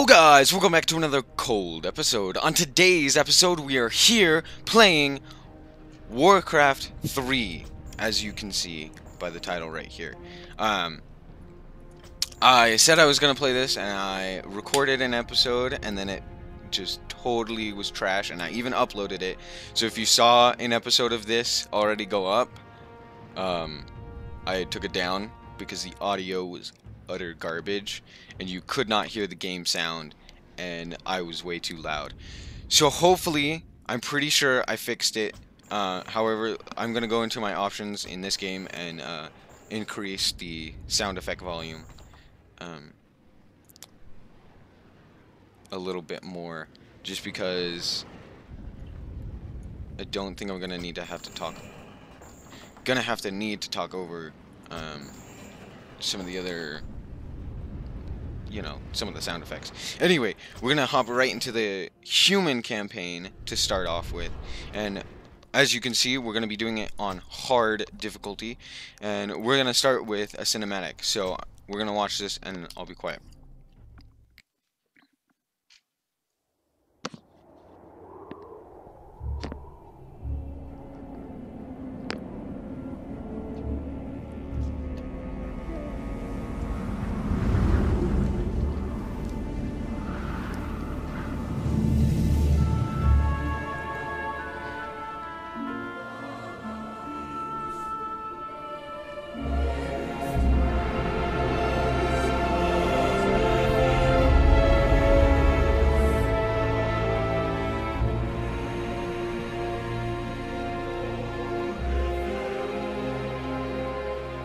Hello guys, welcome back to another cold episode. On today's episode we are here playing Warcraft 3, as you can see by the title right here. I said I was going to play this and I recorded an episode and then it just totally was trash and I even uploaded it. So if you saw an episode of this already go up, I took it down because the audio was utter garbage and you could not hear the game sound and I was way too loud. So hopefully, I'm pretty sure I fixed it. However, I'm gonna go into my options in this game and increase the sound effect volume a little bit more, just because I don't think I'm gonna need to talk over some of the other, some of the sound effects. Anyway, we're gonna hop right into the human campaign to start off with, and as you can see, we're gonna be doing it on hard difficulty, and we're gonna start with a cinematic. So we're gonna watch this, and I'll be quiet.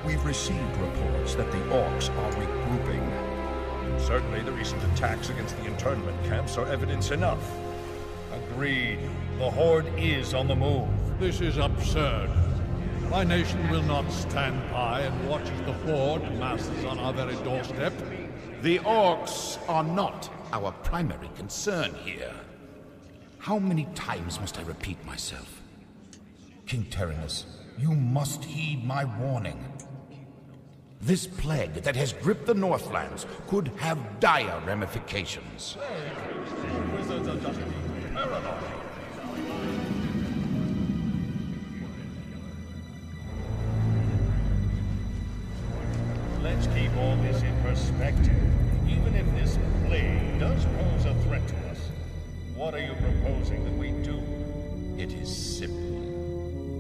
We've received reports that the orcs are regrouping. Certainly the recent attacks against the internment camps are evidence enough. Agreed. The Horde is on the move. This is absurd. My nation will not stand by and watch as the Horde masses on our very doorstep. The orcs are not our primary concern here. How many times must I repeat myself? King Terinus, you must heed my warning. This plague that has gripped the Northlands could have dire ramifications. Wizards are just paranoid. Let's keep all this in perspective. Even if this plague does pose a threat to us, what are you proposing that we do? It is simple.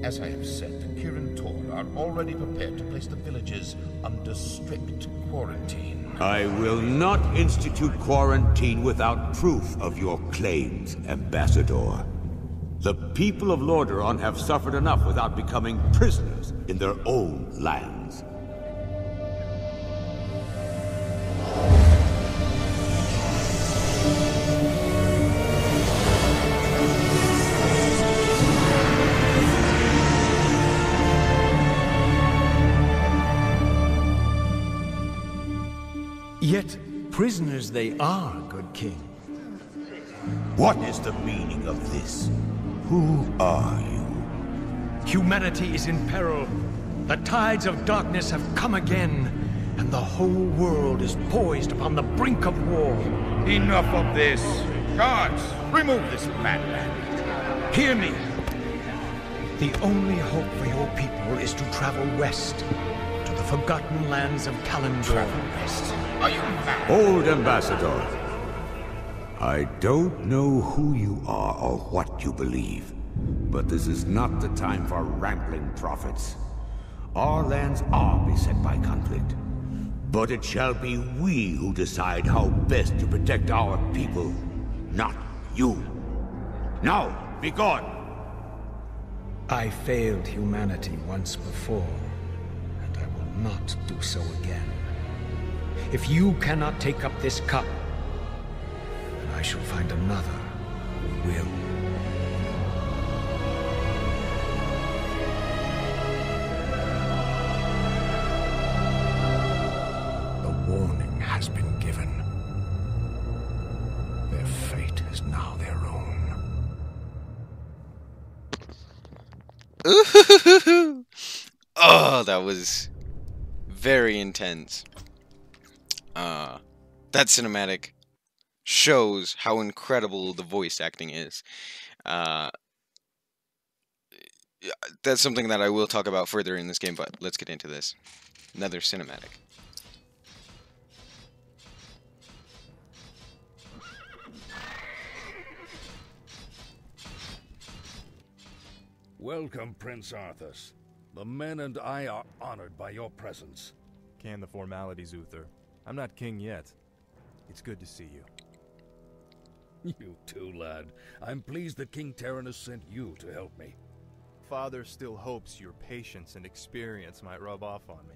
As I have said, the Kirin Tor are already prepared to place the villages under strict quarantine. I will not institute quarantine without proof of your claims, Ambassador. The people of Lordaeron have suffered enough without becoming prisoners in their own lands. Yet prisoners they are, good king. What is the meaning of this? Who are you? Humanity is in peril. The tides of darkness have come again, and the whole world is poised upon the brink of war. Enough of this. Guards, remove this madman. Hear me. The only hope for your people is to travel west, to the forgotten lands of Kalimdor. Travel west? Are you mad? Old Ambassador, I don't know who you are or what you believe, but this is not the time for rambling prophets. Our lands are beset by conflict, but it shall be we who decide how best to protect our people, not you. Now, be gone! I failed humanity once before, and I will not do so again. If you cannot take up this cup, then I shall find another who will. The warning has been given. Their fate is now their own. Oh, that was very intense. That cinematic shows how incredible the voice acting is. Uh, that's something that I will talk about further in this game, but let's get into this. Another cinematic. Welcome, Prince Arthas. The men and I are honored by your presence. Can the formalities, Uther. I'm not king yet. It's good to see you. You too, lad. I'm pleased that King Tyrannus sent you to help me. Father still hopes your patience and experience might rub off on me.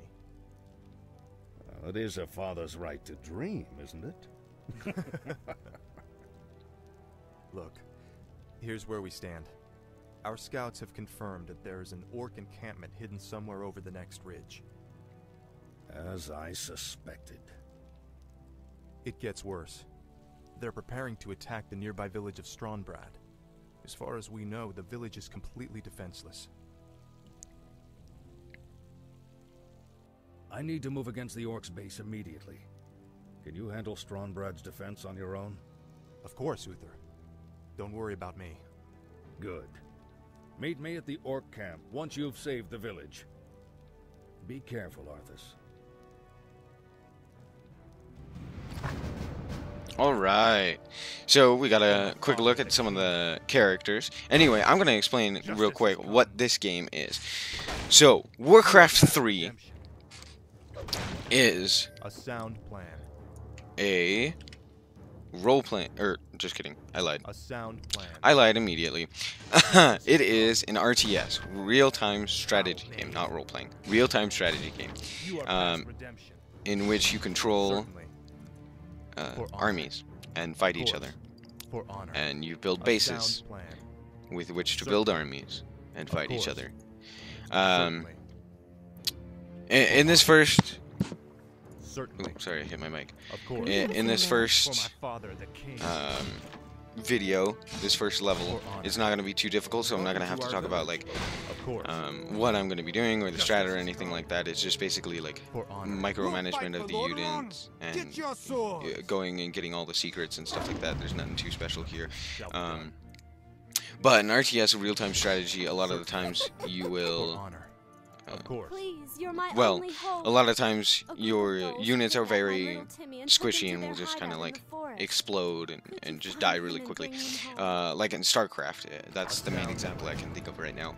Well, it is a father's right to dream, isn't it? Look, here's where we stand. Our scouts have confirmed that there is an orc encampment hidden somewhere over the next ridge. As I suspected. It gets worse. They're preparing to attack the nearby village of Stronbrad. As far as we know, the village is completely defenseless. I need to move against the orcs' base immediately. Can you handle Stronbrad's defense on your own? Of course, Uther. Don't worry about me. Good. Meet me at the orc camp once you've saved the village. Be careful, Arthas. Alright, so we got a quick look at some of the characters. Anyway, I'm going to explain real quick what this game is. So, Warcraft 3 is a sound plan. A role-playing, just kidding, I lied. A sound plan. I lied immediately. It is an RTS, real-time strategy game, not role-playing. Real-time strategy game, in which you control armies and fight each other, and you build bases with which to build armies and fight each other. In this first, sorry, I hit my mic. In this first video, this first level, it's not going to be too difficult, so I'm not going to have to talk about like what I'm going to be doing or the strat or anything like that. It's just basically like micromanagement of the units and going and getting all the secrets and stuff like that. There's nothing too special here. But in RTS, a real-time strategy, a lot of the times you will well, a lot of times your units are very squishy and will just kind of like explode and just die really quickly. Like in StarCraft, that's the main example I can think of right now.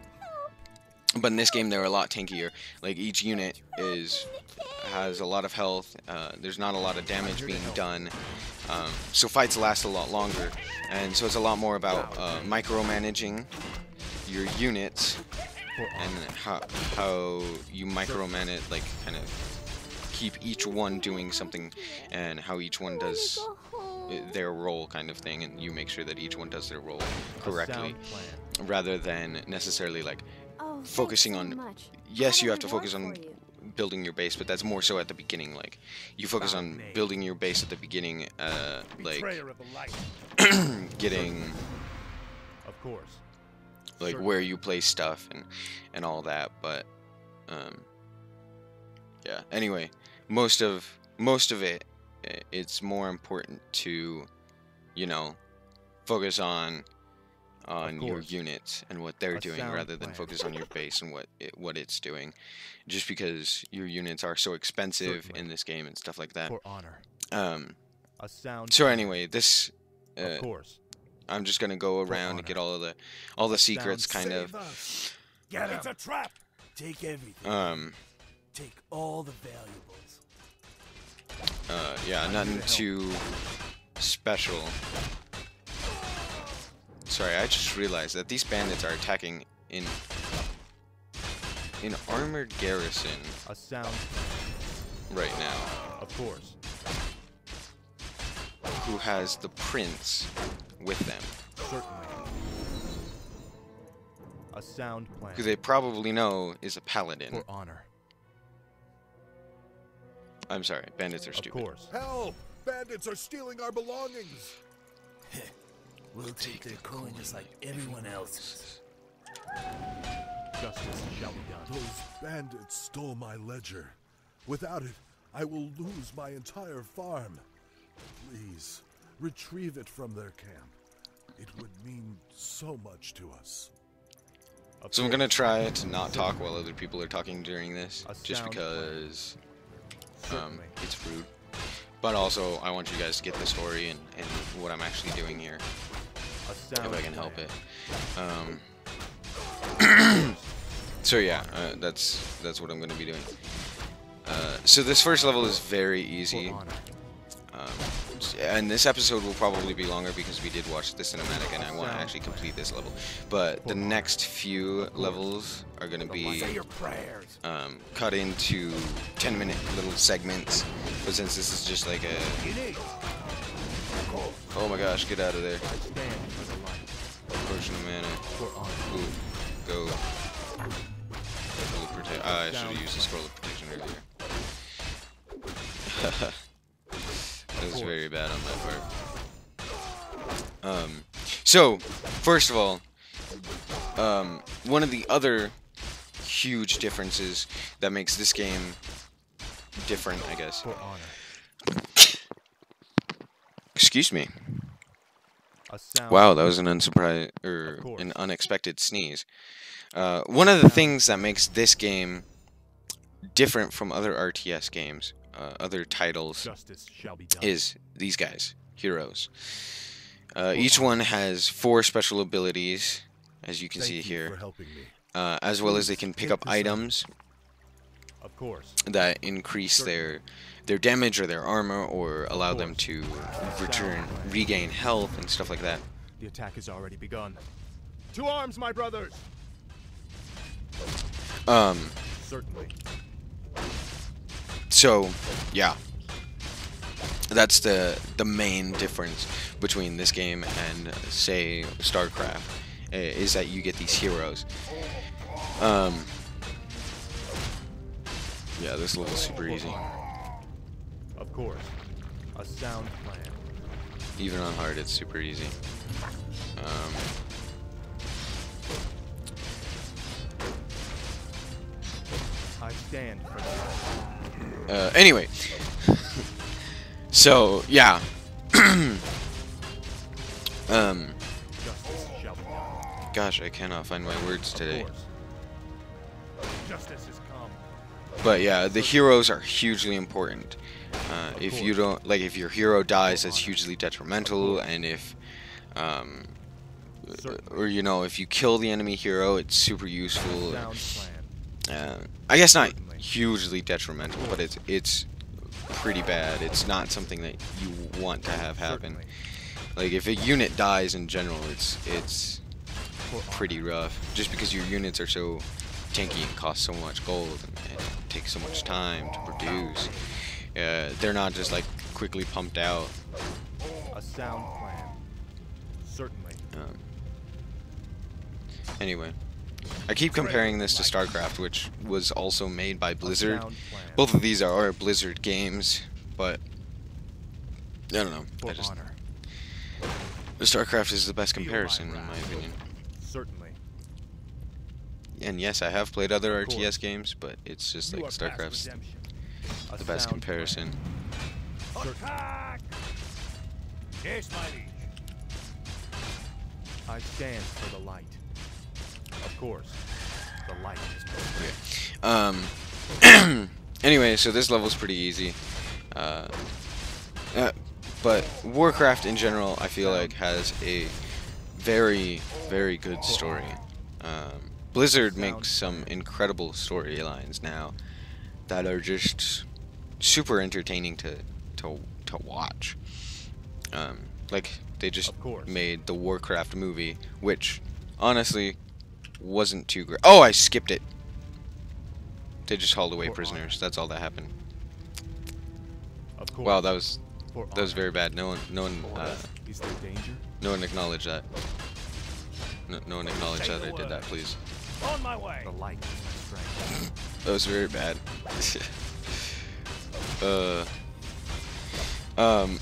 But in this game, they're a lot tankier. Like each unit has a lot of health. There's not a lot of damage being done. So fights last a lot longer. And so it's a lot more about micromanaging your units. And how you micromanage, like kind of keep each one doing something, and how each one does their role, kind of thing, and you make sure that each one does their role correctly, rather than necessarily like focusing on. Yes, you have to focus on building your base, but that's more so at the beginning. Like you focus on building your base at the beginning, like getting, of course, like where you place stuff and all that. But yeah, anyway, most of it, it's more important to, you know, focus on your units and what they're doing, rather than focus on your base and what it's doing, just because your units are so expensive in this game and stuff like that. For honor. So anyway, this I'm just gonna go around and get all the secrets, kind of. It's a trap. Take everything. Take all the valuables. Yeah, nothing too special. Sorry, I just realized that these bandits are attacking in armored garrison. Right now. Of course. Who has the prince with them? Certainly. A sound plan. Who they probably know is a paladin. For honor. I'm sorry, bandits are stupid. Of course. Help! Bandits are stealing our belongings! We'll take their coin just like everyone else's. Justice shall be done. Those bandits stole my ledger. Without it, I will lose my entire farm. Please, retrieve it from their camp. It would mean so much to us. So I'm gonna try to not talk while other people are talking during this, just because it's rude. But also, I want you guys to get the story and what I'm actually doing here, if I can help it. So yeah, that's what I'm gonna be doing. So this first level is very easy. And this episode will probably be longer because we did watch the cinematic and I want to actually complete this level. But the next few levels are going to be cut into 10-minute little segments. But since this is just like a... Oh my gosh, get out of there. Potion of mana. Ooh, go. Scroll of protection. I should have used the scroll of protection earlier. That was very bad on my part. So, first of all, one of the other huge differences that makes this game different, I guess. Excuse me. Wow, that was an an unexpected sneeze. One of the things that makes this game different from other RTS games, other titles, is these guys, heroes. Each one has 4 special abilities, as you can see here, as well as they can pick up items that increase their damage or their armor, or allow them to regain health and stuff like that. The attack has already begun. To arms, my brothers! Certainly. So, yeah. That's the main difference between this game and, say, StarCraft, is that you get these heroes. Yeah, this level's super easy. Of course. A sound plan. Even on hard, it's super easy. I stand for anyway. So, yeah. Gosh, I cannot find my words today. Justice has come. But yeah, the heroes are hugely important. If you don't, like, if your hero dies, that's hugely detrimental, and if, or you know, if you kill the enemy hero, it's super useful. I guess not hugely detrimental, but it's pretty bad. It's not something that you want to have happen. Like, if a unit dies in general, it's pretty rough, just because your units are so tanky and cost so much gold and take so much time to produce. They're not just like quickly pumped out. A sound plan. Certainly. Anyway, I keep comparing this to StarCraft, which was also made by Blizzard. Both of these are Blizzard games, but I don't know. StarCraft is the best comparison, in my opinion. Certainly. And yes, I have played other RTS games, but it's just like StarCraft's the best comparison. Attack! Yes, my liege. I stand for the light. Of course, the light is Okay. Anyway, so this level's pretty easy. But Warcraft in general, I feel like, has a very, very good story. Blizzard makes some incredible storylines now that are just super entertaining to watch. Like, they just made the Warcraft movie, which honestly wasn't too great. Oh, I skipped it. They just hauled away prisoners. That's all that happened. Wow, that was very bad. No one acknowledged that. No one acknowledged that I did that, please. On my way. The light is my strength. That was very bad. I'm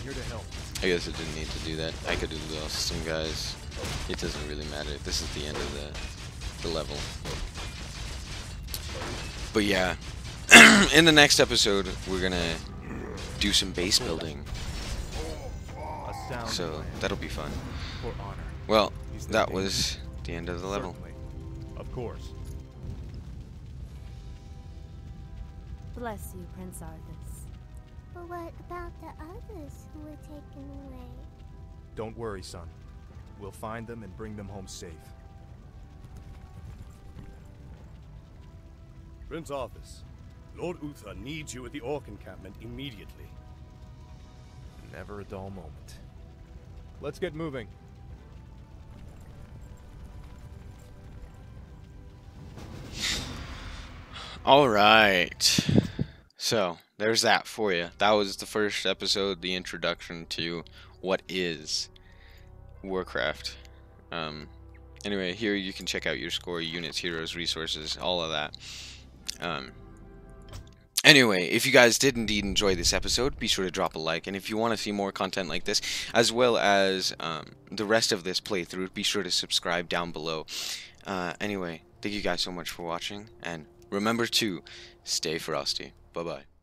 here to help. I guess I didn't need to do that. I could have lost some guys. It doesn't really matter. This is the end of the level. But yeah, in the next episode, we're gonna do some base building. Sound So plan. that'll be fun. For honor. Well, Is there that danger? was the end of the level. Certainly. Of course. Bless you, Prince Arthas. But what about the others who were taken away? Don't worry, son. We'll find them and bring them home safe. Prince Arthas, Lord Uther needs you at the Orc encampment immediately. Never a dull moment. Let's get moving. All right. So, there's that for you. That was the first episode, the introduction to what is Warcraft. Anyway, here you can check out your score, units, heroes, resources, all of that. Anyway, if you guys did indeed enjoy this episode, be sure to drop a like. And if you want to see more content like this, as well as the rest of this playthrough, be sure to subscribe down below. Anyway, thank you guys so much for watching, and remember to stay frosty. Bye-bye.